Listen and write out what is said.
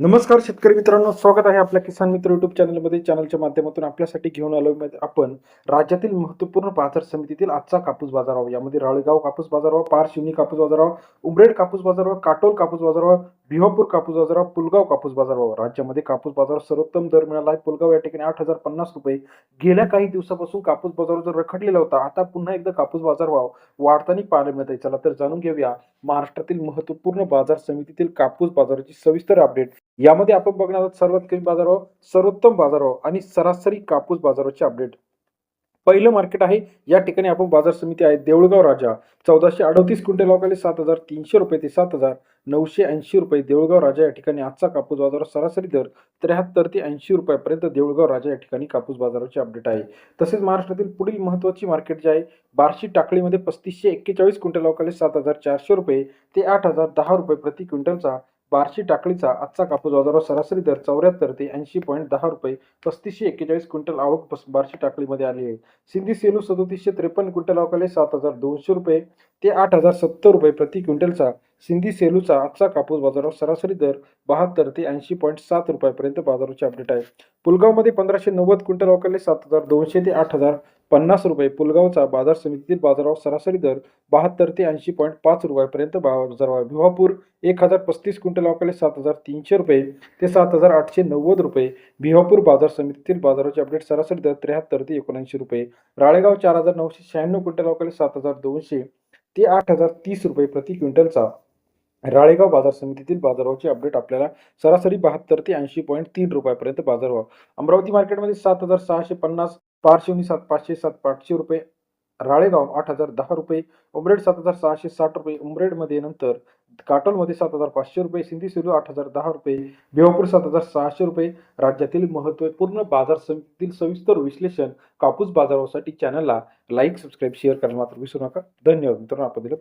नमस्कार शेतकरी मित्रांनो, स्वागत आहे आपल्या किसान मित्र युट्यूब चॅनलमध्ये. चॅनलच्या माध्यमातून आपल्यासाठी घेऊन आलो आपण राज्यातील महत्त्वपूर्ण बाजार समितीतील आजचा कापूस बाजारभाव. यामध्ये राळेगाव कापूस बाजारभाव, पारशिवनी कापूस बाजारभाव, उमरेड कापूस बाजारभाव, काटोल कापूस बाजारभाव, भिवापूर कापूस बाजारभाव, पुलगाव कापूस बाजारभाव. राज्यामध्ये कापूस बाजारात सर्वोत्तम दर मिळाला आहे. पुलगाव या ठिकाणी 8,050 रुपये. गेल्या काही दिवसापासून कापूस बाजार जो रखडलेला होता, आता पुन्हा एकदा कापूस बाजारभाव वाढताना पाहायला मिळत आहे. चला तर जाणून घेऊया महाराष्ट्रातील महत्त्वपूर्ण बाजार समितीतील कापूस बाजाराची सविस्तर अपडेट. यामध्ये आपण बघणार आहोत सर्वात कमी बाजारभाव, सर्वोत्तम बाजारभाव आणि सरासरी कापूस बाजाराचे अपडेट. पहिलं मार्केट आहे, या ठिकाणी आपण बाजार समिती आहे देऊळगाव राजा. 1438 क्विंटल अवकाळी 7,300 रुपये ते 7,980 रुपये. देऊळगाव राजा या ठिकाणी आजचा कापूस बाजार सरासरी दर 73 ते 80 रुपयापर्यंत देऊळगाव राजा या ठिकाणी कापूस बाजाराचे अपडेट आहे. तसेच महाराष्ट्रातील पुढील महत्त्वाची मार्केट जे आहे, बार्शी टाकळीमध्ये 3541 क्विंटल अवकाळी 7,400 रुपये ते 8,010 रुपये प्रति क्विंटलचा. बार्शी टाकळीचा आजचा कापूस बाजारावर सरासरी दर 74 ते 80.10 रुपये. 3541 क्विंटल आवक बार्शी टाकळीमध्ये आली आहे. सिंधी सेलू 3753 क्विंटल अवकाळी 7,200 रुपये ते 8,070 रुपये प्रति क्विंटलचा. सिंधी सेलूचा आजचा कापूस बाजारावर सरासरी दर 72 ते 80.7 रुपयापर्यंत बाजाराचे अपडेट आहे. पुलगावमध्ये 1590 क्विंटल अवकाळी 7,200 ते 8,050 रुपये. पुलगावचा बाजार समितीतील बाजारावर सरासरी दर 72 ते 80.5 रुपयापर्यंत बाजारभाव. भिवापूर 1,035 क्विंटल अवकाळी 7,300 रुपये ते 7,890 रुपये. भिवापूर बाजार समितीतील बाजाराचे अपडेट सरासरी दर 73 ते 79 रुपये. राळेगाव 4,996 क्विंटल अवकाळी 7,200 ते 8,030 रुपये प्रति क्विंटलचा. राळेगाव बाजार समितीतील बाजारभावाचे अपडेट आपल्याला सरासरी 72 ते 80.3 रुपयापर्यंत बाजारभाव. अमरावती मार्केटमध्ये 7,650, पारशिवनी 5,500 रुपये, राळेगाव 8,010 रुपये, उमरेड 7,660 रुपये. उमरेडमध्ये नंतर काटोलमध्ये 7,500 रुपये, सिंधी सेलू 8,010 रुपये, भिवापूर 7,600 रुपये. राज्यातील महत्त्वपूर्ण बाजार समितीतील सविस्तर विश्लेषण कापूस बाजारासाठी चॅनलला लाईक, सबस्क्राईब, शेअर करायला मात्र विसरू नका. धन्यवाद मित्रांनो, आपण दिलं